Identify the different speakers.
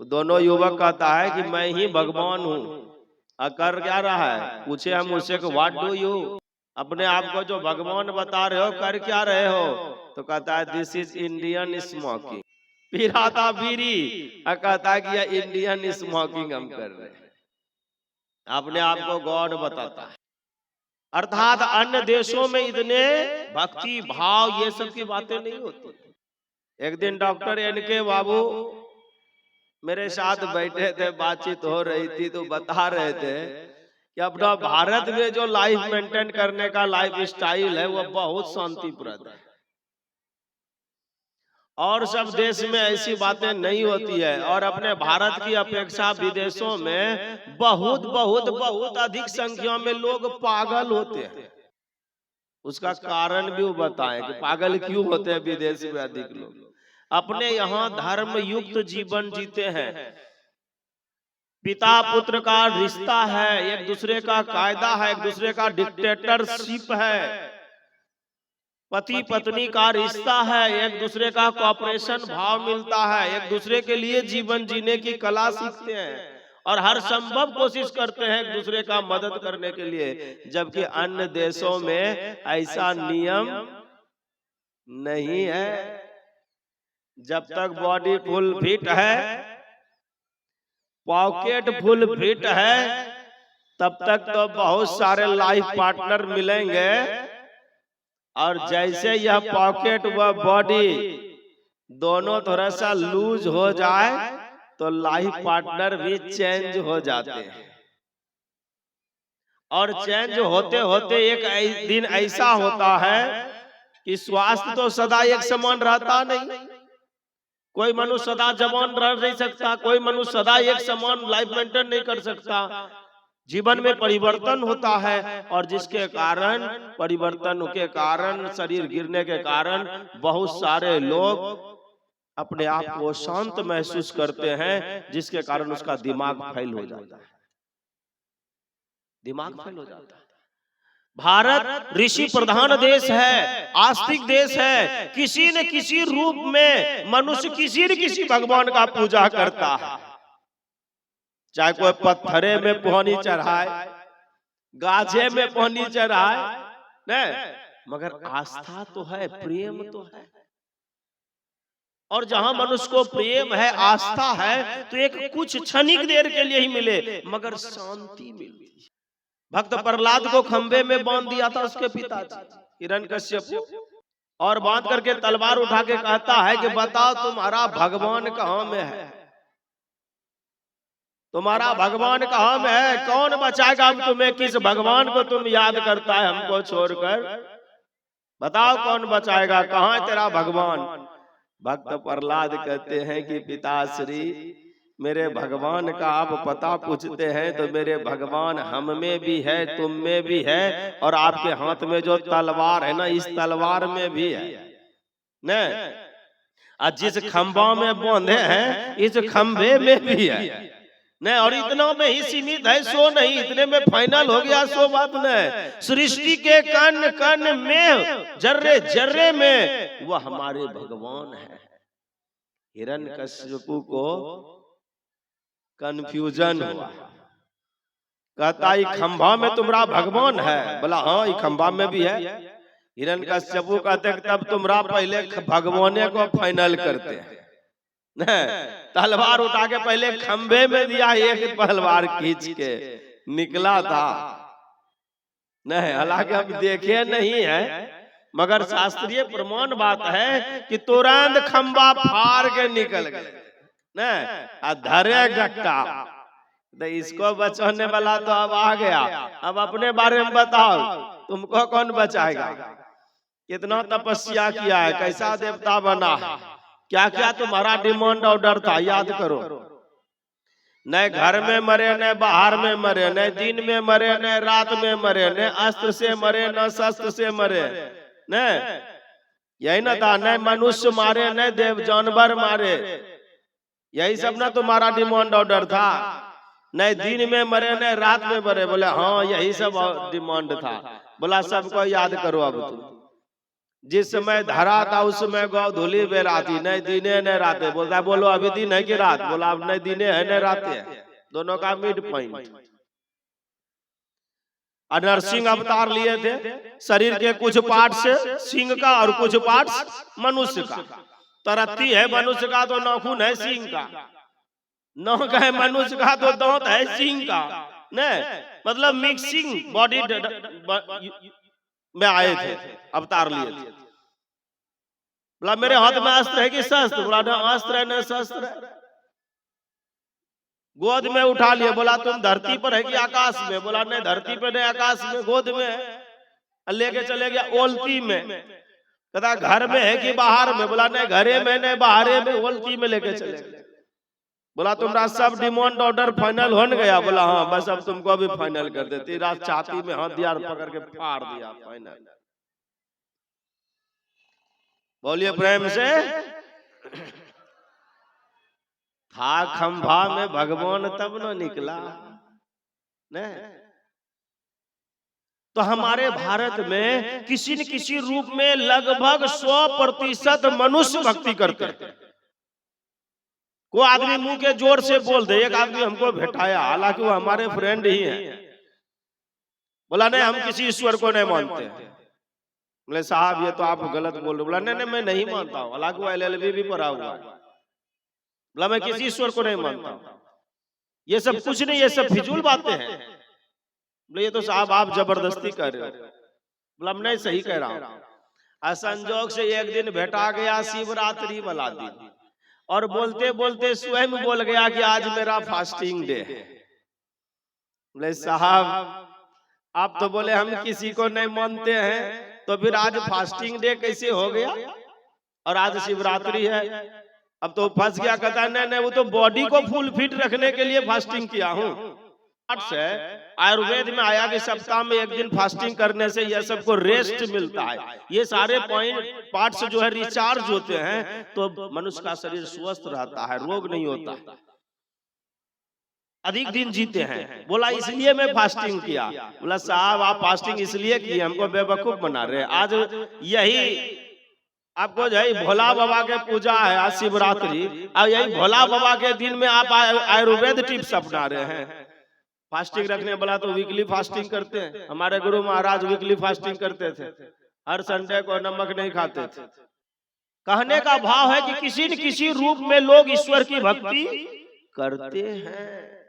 Speaker 1: दोनों युवक कहता है कि मैं ही भगवान हूँ। कर क्या रहा है? पूछे हम उससे कि व्हाट डू यू, अपने आप को जो भगवान बता रहे हो कर क्या रहे हो? तो कहता है दिस इज इंडियन स्मोकिंग। पीराता बीड़ी, कहता है कि यह इंडियन स्मोकिंग हम कर रहे हैं। अपने आप को गॉड बताता है। अर्थात अन्य देशों में इतने भक्ति भाव ये सब की बातें नहीं होती। एक दिन डॉक्टर एनके बाबू मेरे साथ बैठे थे, बातचीत हो रही थी, तो बता रहे थे कि अपना भारत में जो लाइफ मेंटेन करने का लाइफ स्टाइल है वो बहुत शांतिप्रद है, और सब देश में ऐसी बातें नहीं होती है। और अपने भारत की अपेक्षा विदेशों में बहुत बहुत बहुत अधिक संख्या में लोग पागल होते हैं। उसका कारण भी वो बताएं कि पागल क्यों होते हैं विदेश में अधिक लोग। अपने यहाँ धर्म युक्त जीवन जीते हैं, पिता पुत्र का रिश्ता है, एक दूसरे का कायदा है, एक दूसरे का डिक्टेटरशिप है, पति पत्नी का रिश्ता है, एक दूसरे का कॉपरेशन भाव मिलता है, एक दूसरे के लिए जीवन जीने की कला सीखते हैं और हर संभव कोशिश करते हैं एक दूसरे का मदद करने के लिए। जबकि अन्य देशों में ऐसा नियम नहीं है। जब तक बॉडी फुल फिट है, पॉकेट फुल फिट है, तब तक तो बहुत सारे लाइफ पार्टनर मिलेंगे, और जैसे यह पॉकेट व बॉडी दोनों थोड़ा सा लूज हो जाए तो लाइफ पार्टनर भी चेंज हो जाते हैं। और चेंज होते होते एक दिन ऐसा होता है कि स्वास्थ्य तो सदा एक समान रहता नहीं। कोई मनुष्य सदा जवान रह नहीं सकता, कोई मनुष्य सदा एक समान लाइफ मेंटेन नहीं कर सकता। जीवन में परिवर्तन होता है, और जिसके कारण परिवर्तन के कारण शरीर गिरने के कारण बहुत सारे लोग अपने आप को शांत महसूस करते हैं, जिसके कारण उसका दिमाग फेल हो जाता है। दिमाग फेल हो जाता है। भारत ऋषि प्रधान देश है, आस्तिक देश है। किसी न किसी रूप में मनुष्य किसी न किसी भगवान का पूजा करता है, चाहे कोई पत्थरे में पानी चढ़ाए, गाछे में पानी चढ़ाए, नहीं, मगर आस्था तो है, प्रेम तो है। और जहां मनुष्य को प्रेम है, आस्था है, तो एक कुछ क्षणिक देर के लिए ही मिले मगर शांति मिलती। भक्त प्रहलाद को खंबे में बांध दिया था उसके पिताजी हिरण्यकश्यप, और बांध करके तलवार उठा के कहता है कि बताओ तुम्हारा भगवान कहाँ में है, तुम्हारा भगवान कहाँ में है, कौन बचाएगा अब तुम्हें, किस भगवान को तुम याद करता है हमको छोड़कर, बताओ कौन बचाएगा, कहाँ है तेरा भगवान। भक्त प्रहलाद कहते हैं कि पिताश्री, मेरे भगवान का आप पता पूछते हैं तो मेरे भगवान हम में भी है, तुम में भी है, और आपके हाथ में जो तलवार है ना, इस तलवार में भी है न, जिस खंभा में बांधे हैं इस खंभे में भी है नहीं। और इतना में ही सीमित है, सो नहीं, इतने में फाइनल हो गया, सो बात नहीं। सृष्टि के कण कण में, जर्रे जर्रे में वो हमारे भगवान है। हिरण्यकश्यप को कंफ्यूजन हुआ, कहता ये खंभा में तुम्हारा भगवान है, बोला हाँ ये खंभा में भी है। हिरण्यकश्यप कहते तब तुम्हारा पहले भगवाने को फाइनल करते हैं, तलवार उठा के पहले खंभे में दिया, एक तलवार खींच के निकला था नहीं, हालांकि हम देखे नहीं है, मगर शास्त्रीय प्रमाण बात है कि तुरंत खंभा फाड़ के निकल गए न, धरे गट्टा। तो इसको बचाने वाला तो अब आ गया, अब अपने बारे में बताओ, तुमको कौन बचाएगा, कितना तपस्या किया है, कैसा देवता बना है, क्या क्या तुम्हारा डिमांड ऑर्डर था, याद करो। न घर में मरे, न बाहर में मरे, न दिन में मरे, न रात में मरे, न अस्त्र से मरे, न शस्त्र से मरे, न यही ना था, न मनुष्य मारे, न देव जानवर मारे, यही सब ना तुम्हारा डिमांड ऑर्डर था। न दिन में मरे, न रात में मरे, बोले हाँ यही सब डिमांड था। बोला सबको याद करो अब तुम, जिस समय धरा था उस समय गौ धूली बेराती, नहीं दीने नहीं राते। बोलता है बोलो अभी दिन है कि रात? बोला अब नहीं दीने है नहीं राते है, दोनों का मिड पॉइंट। नरसिंह अवतार लिए थे, शरीर के कुछ पार्ट से सिंह का और कुछ पार्ट मनुष्य का। तरत्ती है मनुष्य का तो नाखून है सिंह का, नौक है मनुष्य का तो दांत है सिंह का। नहीं मतलब मिक्सिंग बॉडी में आए थे, अवतार लिए थे। बोला मेरे हाथ में अस्त्र है कि शस्त्र? बोला ना अस्त्र है न शस्त्र है। गोद में उठा लिए, बोला तुम धरती पर है कि आकाश में? बोला नहीं धरती पे नहीं आकाश में, गोद में है। लेके चले गया ओलती में, कहता घर में है कि बाहर में? बोला नहीं घरे में नहीं बाहरे में, ओलती में लेके चले गए। बोला तुम्हारा सब डिमांड ऑर्डर फाइनल हो गया? बोला हाँ बस अब तुमको भी फाइनल कर देती। रात छाती में हाथ दिया, पकड़ के फाड़ दिया फाइनल। बोलिए प्रेम से। था खंभा में भगवान तब न निकला। नहीं तो हमारे भारत में किसी न किसी रूप में लगभग 100% मनुष्य भक्ति करते हैं। कोई आदमी मुंह के जोर से बोल दे, एक आदमी हमको भेटाया, हालांकि वो हमारे फ्रेंड ही है, बोला नहीं हम किसी ईश्वर को नहीं मानते। बोले साहब ये तो आप गलत बोल रहे। बोला नहीं मैं नहीं मानता हूँ, हालांकि वो LLB भी पढ़ा हुआ है। बोला मैं किसी ईश्वर को नहीं मानता, ये सब कुछ नहीं, ये सब फिजूल बातें हैं। बोले ये तो साहब आप जबरदस्ती कर रहे हो। बोला मैं नहीं सही कह रहा हूँ। संजोग से एक दिन भेटा गया शिवरात्रि वाला दिन, और बोलते बोलते स्वयं बोल गया कि आज मेरा फास्टिंग डे है। बोले साहब आप तो बोले हम किसी को नहीं मानते हैं, तो फिर आज फास्टिंग डे कैसे हो गया? और आज शिवरात्रि है। अब तो फंस गया, कहता नहीं वो तो बॉडी को फुल फिट रखने के लिए फास्टिंग किया हूँ। आयुर्वेद में आया कि सप्ताह में एक दिन फास्टिंग करने से यह सबको रेस्ट मिलता है, ये सारे पार्ट्स जो है रिचार्ज होते हैं, तो मनुष्य का शरीर स्वस्थ रहता है, रोग नहीं होता, अधिक दिन जीते हैं। बोला इसलिए मैं फास्टिंग किया। बोला साहब आप फास्टिंग इसलिए किए, हमको बेवकूफ बना रहे। आज यही आपको यही भोला बाबा के पूजा है, आज शिवरात्रि, और यही भोला बाबा के दिन में आप आयुर्वेद टिप्स अपना रहे हैं। फास्टिंग रखने वाला तो वीकली फास्टिंग करते हैं। हमारे गुरु महाराज वीकली फास्टिंग करते थे, हर संडे को नमक नहीं खाते थे। कहने का भाव है कि किसी न किसी रूप में लोग ईश्वर की भक्ति करते हैं।